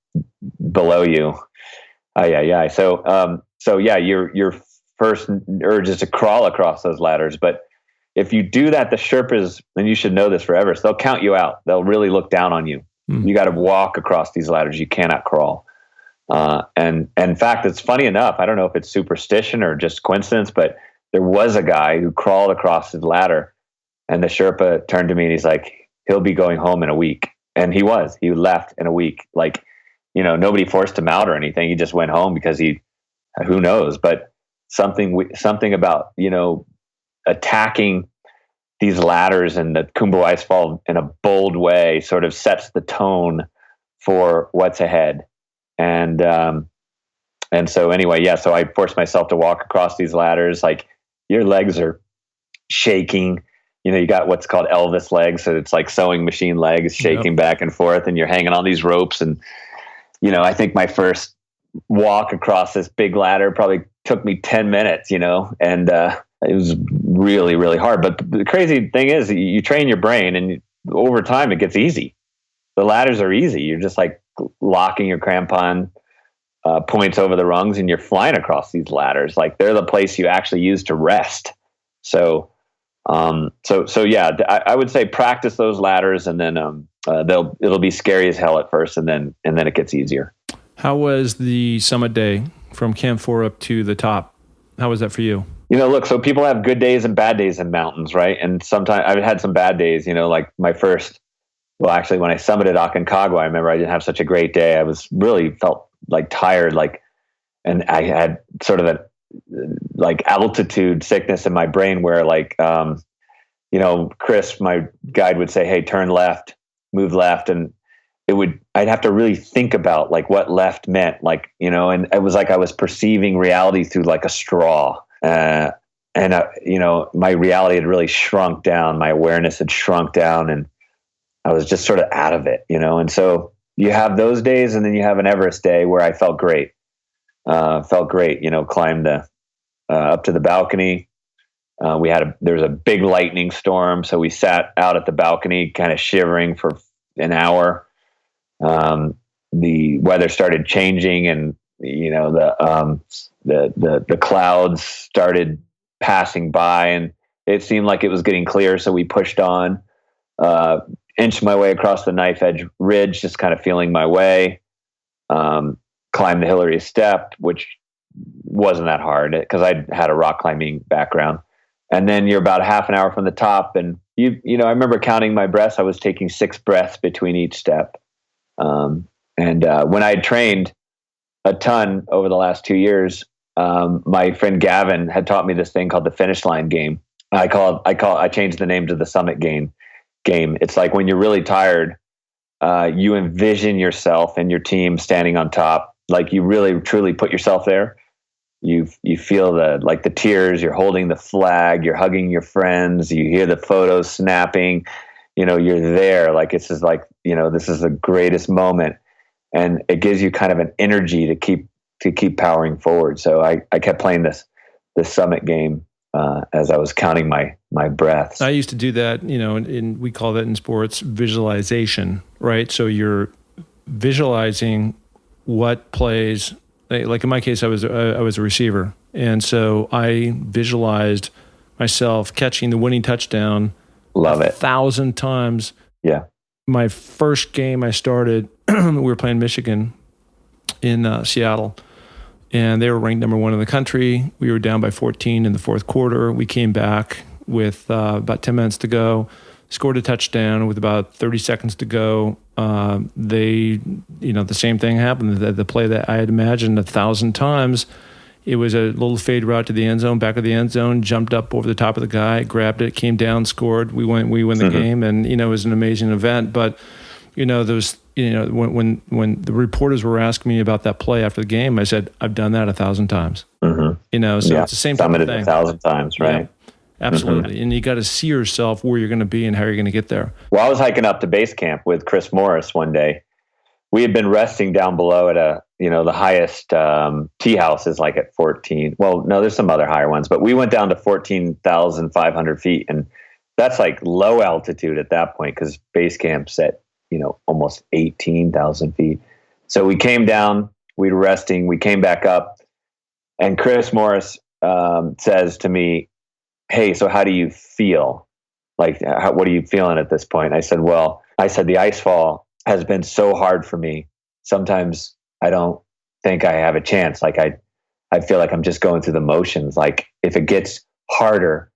below you. So yeah, your first urge is to crawl across those ladders. But if you do that, the Sherpas, and you should know this for Everest, they'll count you out. They'll really look down on you. You got to walk across these ladders. You cannot crawl. And in fact, it's funny enough, I don't know if it's superstition or just coincidence, but there was a guy who crawled across his ladder, and the Sherpa turned to me and he's like, he'll be going home in a week. And he left in a week. Nobody forced him out or anything. He just went home because who knows, but something about, attacking these ladders and the Khumbu Icefall in a bold way sort of sets the tone for what's ahead. And so anyway, so I forced myself to walk across these ladders. Like, your legs are shaking. You got what's called Elvis legs. So it's like sewing machine legs shaking back and forth, and you're hanging on these ropes. And, I think my first walk across this big ladder probably took me 10 minutes, and it was really, really hard. But the crazy thing is, you train your brain, and over time it gets easy. The ladders are easy. You're just like locking your crampon points over the rungs, and you're flying across these ladders. Like, they're the place you actually use to rest. So yeah, I would say practice those ladders, and then it'll be scary as hell at first, and then it gets easier. How was the summit day from Camp 4 up to the top? How was that for you? Look, so people have good days and bad days in mountains, right? And sometimes I've had some bad days, like my first, when I summited Aconcagua, I remember I didn't have such a great day. I was really felt like tired, and I had sort of a altitude sickness in my brain where Chris, my guide, would say, hey, turn left, move left. And I'd have to really think about what left meant, and it was like I was perceiving reality through a straw. My reality had really shrunk down. My awareness had shrunk down, and I was just sort of out of it, and so you have those days, and then you have an Everest day where I felt great. Climbed up to the balcony. There was a big lightning storm, so we sat out at the balcony kind of shivering for an hour. The weather started changing, and the clouds started passing by, and it seemed like it was getting clear, so we pushed on, inched my way across the knife edge ridge, just kind of feeling my way. Climbed the Hillary Step, which wasn't that hard because I had a rock climbing background. And then you're about half an hour from the top, and I remember counting my breaths. I was taking 6 breaths between each step. When I had trained a ton over the last 2 years, my friend Gavin had taught me this thing called the finish line game. I changed the name to the summit game. It's like when you're really tired, you envision yourself and your team standing on top. Like, you really truly put yourself there. You feel the tears, you're holding the flag, you're hugging your friends, you hear the photos snapping, you're there. This is the greatest moment. And it gives you kind of an energy to keep powering forward. So I kept playing this summit game as I was counting my breaths. I used to do that, and we call that in sports visualization, right? So you're visualizing what plays. Like in my case, I was a receiver, and so I visualized myself catching the winning touchdown. Love it. 1,000 times. Yeah. My first game I started, we were playing Michigan in Seattle, and they were ranked number 1 in the country. We were down by 14 in the fourth quarter. We came back with about 10 minutes to go, scored a touchdown with about 30 seconds to go. The same thing happened. The play that I had imagined 1,000 times It was a little fade route to the end zone, back of the end zone, jumped up over the top of the guy, grabbed it, came down, scored. We win the game, and it was an amazing event. But those when the reporters were asking me about that play after the game, I said I've done that 1,000 times. So it's the same type of thing. 1,000 times, right? Yeah, absolutely, and you got to see yourself where you're going to be and how you're going to get there. Well, I was hiking up to base camp with Chris Morris one day. We had been resting down below at the highest tea house is like at 14. Well, no, there's some other higher ones, but we went down to 14,500 feet. And that's like low altitude at that point because base camp's at, almost 18,000 feet. So we came down, we were resting, we came back up, and Chris Morris says to me, "Hey, so how do you feel? Like, what are you feeling at this point?" I said, the ice fall has been so hard for me. Sometimes I don't think I have a chance. Like I feel like I'm just going through the motions. Like if it gets harder,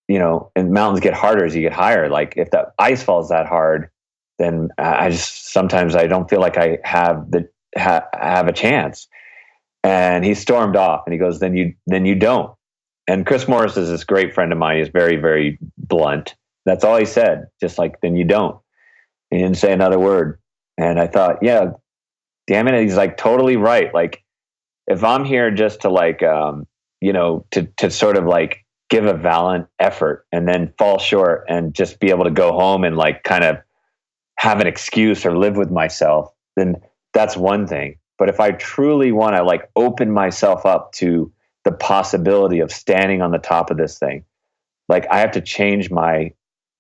and mountains get harder as you get higher. Like if the ice falls that hard, then sometimes I don't feel like I have a chance. And he stormed off and he goes, then you don't. And Chris Morris is this great friend of mine. He's very, very blunt. That's all he said. Just like, then you don't. He didn't say another word. And I thought, yeah, damn it. He's like totally right. Like if I'm here just to like, to sort of like give a valiant effort and then fall short and just be able to go home and like kind of have an excuse or live with myself, then that's one thing. But if I truly want to like open myself up to the possibility of standing on the top of this thing, like I have to change my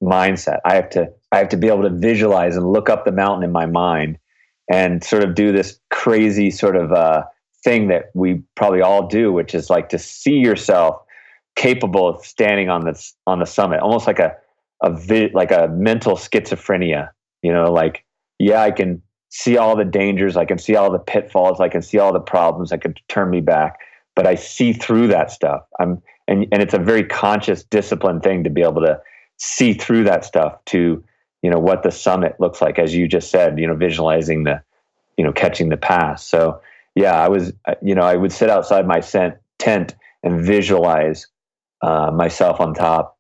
mindset. I have to be able to visualize and look up the mountain in my mind and sort of do this crazy sort of thing that we probably all do, which is like to see yourself capable of standing on the summit, almost like a mental schizophrenia. Like, yeah, I can see all the dangers, I can see all the pitfalls, I can see all the problems that could turn me back, but I see through that stuff. And it's a very conscious, disciplined thing to be able to see through that stuff to, what the summit looks like, as you just said, visualizing the, catching the pass. So yeah, I would sit outside my tent and visualize myself on top,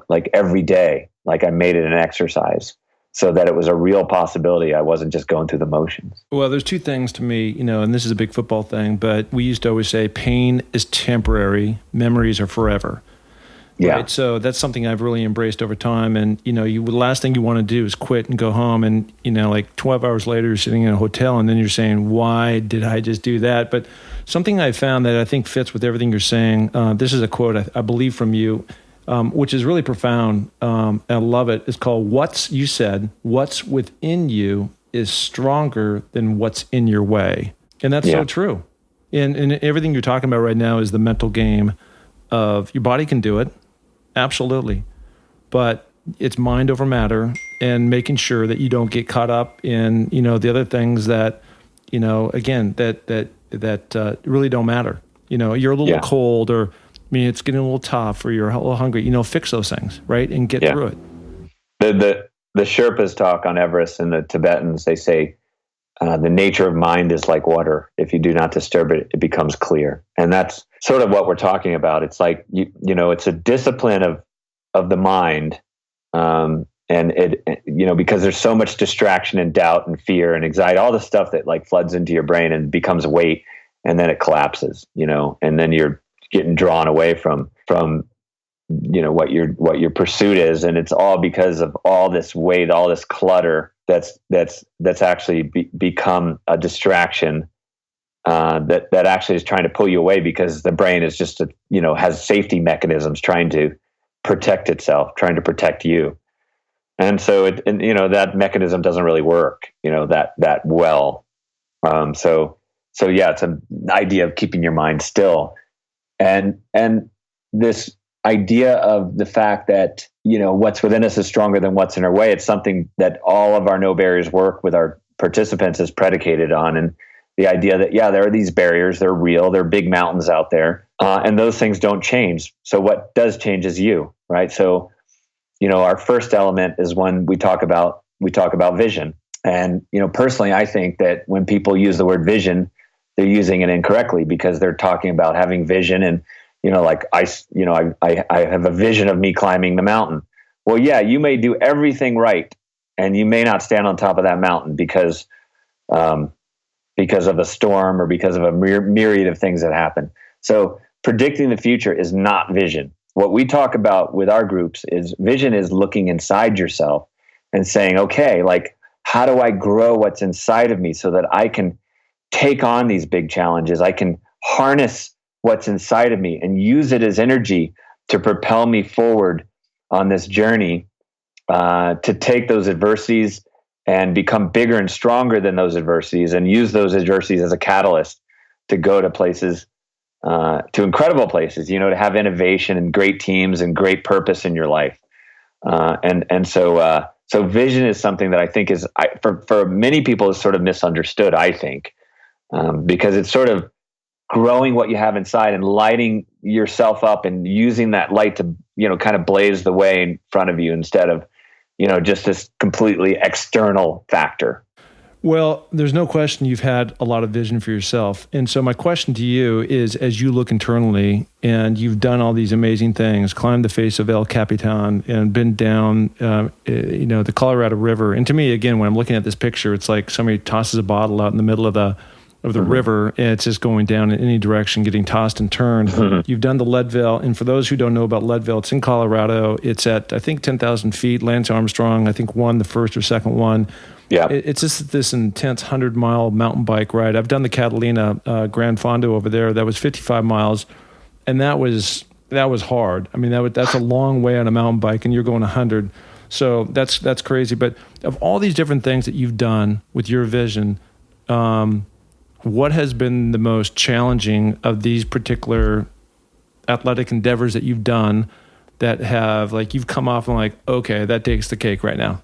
like every day, like I made it an exercise so that it was a real possibility. I wasn't just going through the motions. Well, there's two things to me, and this is a big football thing, but we used to always say pain is temporary, memories are forever. Yeah. Right? So that's something I've really embraced over time. And, the last thing you want to do is quit and go home. And, like 12 hours later, you're sitting in a hotel and then you're saying, why did I just do that? But something I found that I think fits with everything you're saying, this is a quote I believe from you, which is really profound. And I love it. It's called what's within you is stronger than what's in your way. And that's so true. And everything you're talking about right now is the mental game of your body can do it. Absolutely. But it's mind over matter and making sure that you don't get caught up in, the other things that, again, that really don't matter. You're a little cold or, it's getting a little tough or you're a little hungry, fix those things, right? And get through it. The Sherpas talk on Everest and the Tibetans, they say, the nature of mind is like water. If you do not disturb it, it becomes clear. And that's sort of what we're talking about. It's like, it's a discipline of the mind. And it, because there's so much distraction and doubt and fear and anxiety, all the stuff that like floods into your brain and becomes weight, and then it collapses, and then you're getting drawn away from what your pursuit is. And it's all because of all this weight, all this clutter that's actually become a distraction that actually is trying to pull you away, because the brain is just has safety mechanisms trying to protect itself, trying to protect you. And so that mechanism doesn't really work that well. So yeah, it's an idea of keeping your mind still, and this idea of the fact that what's within us is stronger than what's in our way. It's something that all of our no barriers work with our participants is predicated on, and the idea that there are these barriers, they're real, they're big mountains out there, and those things don't change. So what does change is you, right? So our first element is when we talk about vision, and personally, I think that when people use the word vision, they're using it incorrectly, because they're talking about having vision and, like I have a vision of me climbing the mountain. Well, yeah, you may do everything right, and you may not stand on top of that mountain because of a storm or because of a myriad of things that happen. So predicting the future is not vision. What we talk about with our groups is vision is looking inside yourself and saying, okay, like, how do I grow what's inside of me so that I can take on these big challenges? I can harness what's inside of me and use it as energy to propel me forward on this journey, to take those adversities and become bigger and stronger than those adversities, and use those adversities as a catalyst to go to places, to incredible places, to have innovation and great teams and great purpose in your life. So vision is something that I think is, for many people, is sort of misunderstood, I think, because it's sort of growing what you have inside and lighting yourself up and using that light to, kind of blaze the way in front of you, instead of, just this completely external factor. Well, there's no question you've had a lot of vision for yourself. And so my question to you is, as you look internally and you've done all these amazing things, climbed the face of El Capitan and been down, the Colorado River. And to me, again, when I'm looking at this picture, it's like somebody tosses a bottle out in the middle of the river, and it's just going down in any direction, getting tossed and turned. Mm-hmm. You've done the Leadville. And for those who don't know about Leadville, it's in Colorado. It's at, I think, 10,000 feet. Lance Armstrong, I think, won the first or second one. Yeah, it's just this intense 100-mile mountain bike ride. I've done the Catalina Gran Fondo over there. That was 55 miles, and that was hard. I mean, that's a long way on a mountain bike, and you're going 100. So that's crazy. But of all these different things that you've done with your vision, what has been the most challenging of these particular athletic endeavors that you've done that have, like, you've come off and like, okay, that takes the cake right now?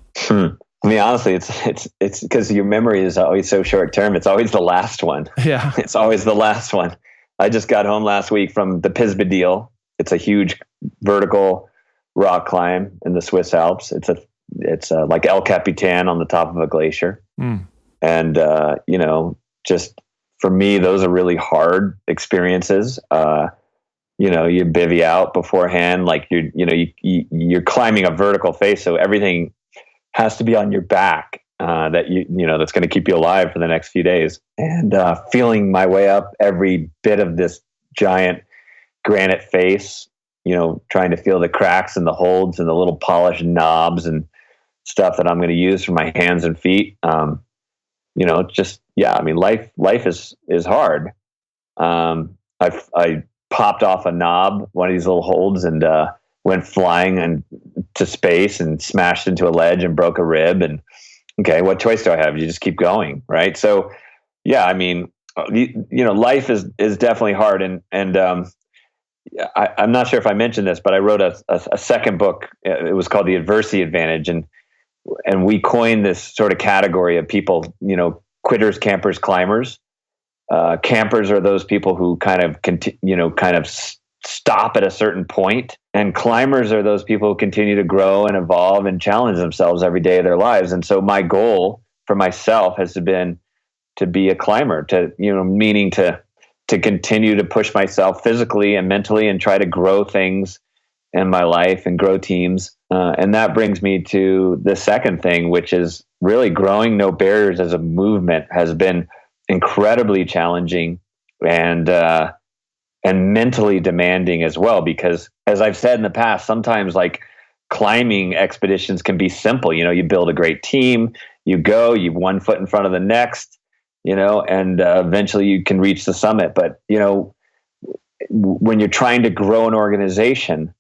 I mean, honestly, it's because your memory is always so short term. It's always the last one. Yeah. It's always the last one. I just got home last week from the Pisbadil. It's a huge vertical rock climb in the Swiss Alps. It's like El Capitan on the top of a glacier. And, just for me, those are really hard experiences. You bivvy out beforehand, like you're climbing a vertical face. So everything has to be on your back, that that's going to keep you alive for the next few days. And feeling my way up every bit of this giant granite face, trying to feel the cracks and the holds and the little polished knobs and stuff that I'm going to use for my hands and feet. I mean, life is hard. I popped off a knob, one of these little holds, and went flying to space and smashed into a ledge and broke a rib. And okay, what choice do I have? You just keep going, right? So, yeah, I mean, life is definitely hard. And I'm not sure if I mentioned this, but I wrote a second book. It was called The Adversity Advantage, and we coined this sort of category of people, quitters, campers, climbers. Campers are those people who kind of stop at a certain point, and climbers are those people who continue to grow and evolve and challenge themselves every day of their lives. And so my goal for myself has been to be a climber, meaning to continue to push myself physically and mentally and try to grow things in my life and grow teams. And that brings me to the second thing, which is really growing No Barriers as a movement has been incredibly challenging and mentally demanding as well, because as I've said in the past, sometimes like climbing expeditions can be simple. You build a great team, you go, you have one foot in front of the next, and eventually you can reach the summit. But, when you're trying to grow an organization,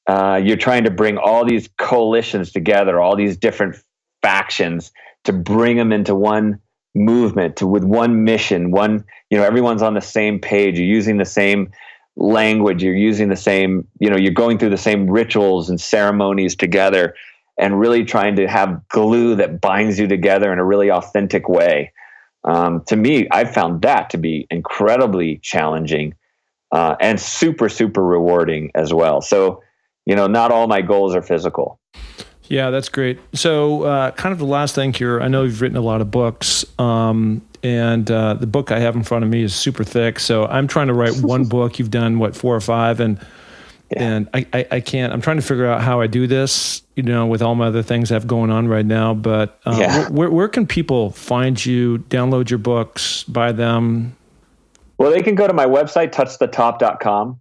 you're trying to bring all these coalitions together, all these different factions, to bring them into one movement, with one mission, everyone's on the same page, you're using the same language, you're using the same, you're going through the same rituals and ceremonies together, and really trying to have glue that binds you together in a really authentic way. To me, I've found that to be incredibly challenging, and super, super rewarding as well. So, not all my goals are physical. Yeah, that's great. So kind of the last thing here, I know you've written a lot of books, and the book I have in front of me is super thick. So I'm trying to write one book. You've done, what, 4 or 5? And I can't. I'm trying to figure out how I do this, with all my other things I have going on right now. But where can people find you, download your books, buy them? Well, they can go to my website, touchthetop.com.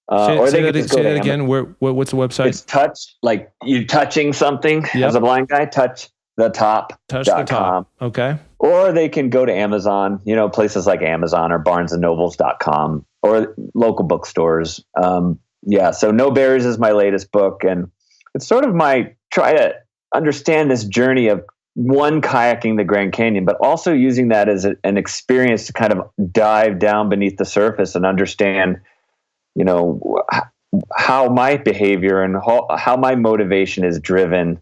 Or they can just go to that again. What's the website? It's touch, like you touching something as a blind guy, touchthetop.com. Touch the top. Okay. Or they can go to Amazon, places like Amazon or barnesandnobles.com or local bookstores. So No Barriers is my latest book. And it's sort of my try to understand this journey of kayaking the Grand Canyon, but also using that as an experience to kind of dive down beneath the surface and understand, how my behavior and how my motivation is driven.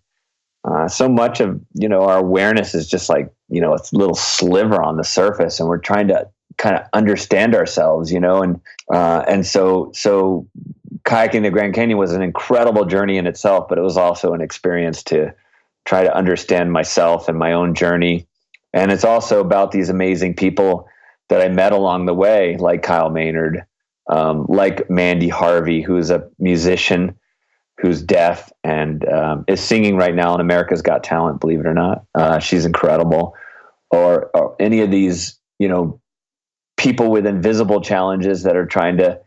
So much of, our awareness is just like, it's a little sliver on the surface, and we're trying to kind of understand ourselves, and so kayaking the Grand Canyon was an incredible journey in itself, but it was also an experience to try to understand myself and my own journey. And it's also about these amazing people that I met along the way, like Kyle Maynard, like Mandy Harvey, who's a musician who's deaf and is singing right now on America's Got Talent, believe it or not. She's incredible. Or any of these, people with invisible challenges that are trying to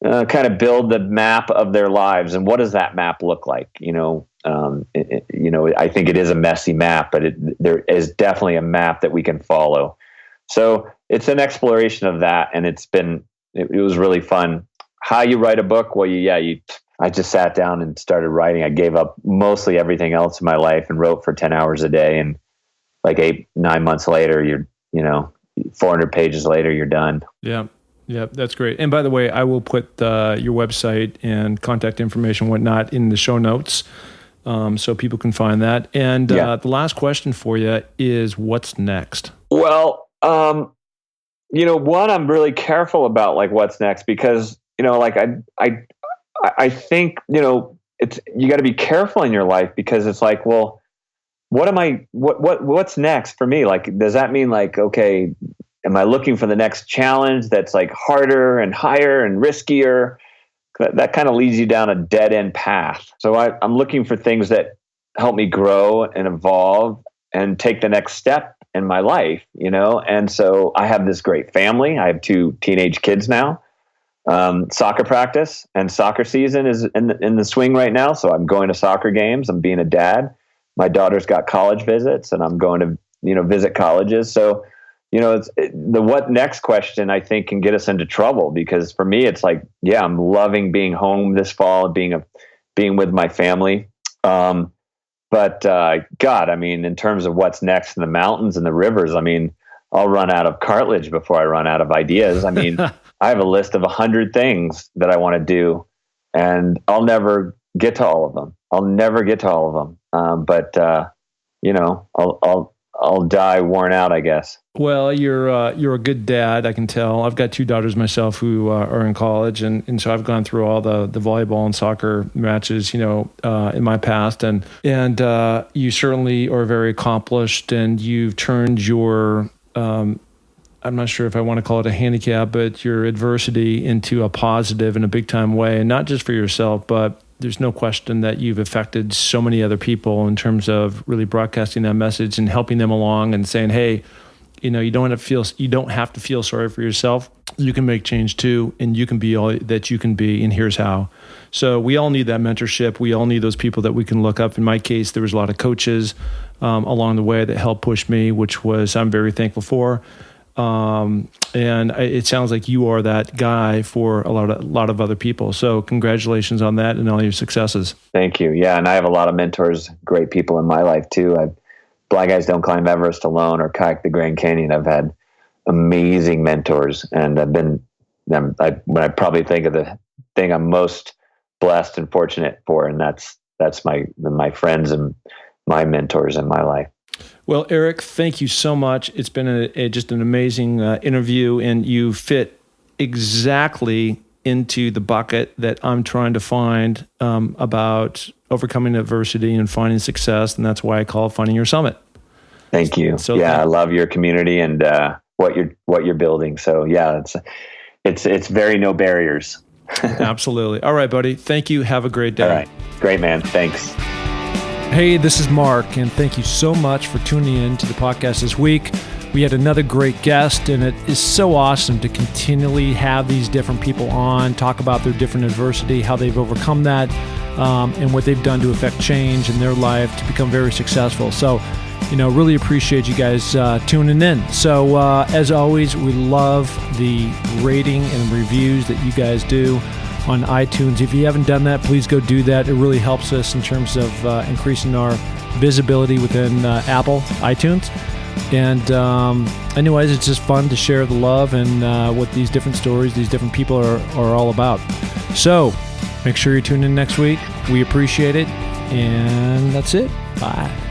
kind of build the map of their lives. And what does that map look like? I think it is a messy map, but there is definitely a map that we can follow. So it's an exploration of that. And it was really fun. How you write a book? Well, I just sat down and started writing. I gave up mostly everything else in my life and wrote for 10 hours a day. And like 8-9 months later, you're 400 pages later, you're done. Yeah. Yeah, that's great. And by the way, I will put your website and contact information and whatnot in the show notes, so people can find that. And the last question for you is, what's next? Well, one, I'm really careful about like what's next, because, I think, it's, you got to be careful in your life, because it's like, well, what's next for me? Like, does that mean like, okay, am I looking for the next challenge that's like harder and higher and riskier? That kind of leads you down a dead end path. So I'm looking for things that help me grow and evolve and take the next step in my life, And so I have this great family. I have 2 teenage kids now. Soccer practice and soccer season is in the swing right now. So I'm going to soccer games. I'm being a dad. My daughter's got college visits, and I'm going to, visit colleges. So, the what next question, I think, can get us into trouble, because for me, it's like, I'm loving being home this fall, being with my family. But God, I mean, in terms of what's next in the mountains and the rivers, I mean, I'll run out of cartilage before I run out of ideas. I mean, I have a list of 100 things that I want to do, and I'll never get to all of them. But I'll die worn out, I guess. Well, you're a good dad, I can tell. I've got 2 daughters myself who are in college, and so I've gone through all the volleyball and soccer matches, in my past, and you certainly are very accomplished, and you've turned your I'm not sure if I want to call it a handicap, but your adversity into a positive in a big time way, and not just for yourself, but there's no question that you've affected so many other people in terms of really broadcasting that message and helping them along and saying, hey, you don't have to feel sorry for yourself. You can make change too, and you can be all that you can be, and here's how. So we all need that mentorship. We all need those people that we can look up. In my case, there was a lot of coaches along the way that helped push me, which I'm very thankful for. And it sounds like you are that guy for a lot of other people. So congratulations on that and all your successes. Thank you. Yeah. And I have a lot of mentors, great people in my life too. Blind guys don't climb Everest alone or kayak the Grand Canyon. I've had amazing mentors, and when I probably think of the thing I'm most blessed and fortunate for, and that's my friends and my mentors in my life. Well, Erik, thank you so much. It's been just an amazing interview, and you fit exactly into the bucket that I'm trying to find about overcoming adversity and finding success. And that's why I call it Finding Your Summit. Thank you. So I love your community and what you're building. So yeah, it's very no barriers. Absolutely. All right, buddy. Thank you. Have a great day. All right. Great, man. Thanks. Hey, this is Mark, and thank you so much for tuning in to the podcast this week. We had another great guest, and it is so awesome to continually have these different people on, talk about their different adversity, how they've overcome that, and what they've done to affect change in their life to become very successful. So, really appreciate you guys tuning in. So, as always, we love the rating and reviews that you guys do on iTunes. If you haven't done that, please go do that. It really helps us in terms of increasing our visibility within Apple iTunes. And anyways, it's just fun to share the love and what these different stories, these different people are all about. So make sure you tune in next week. We appreciate it. And that's it. Bye.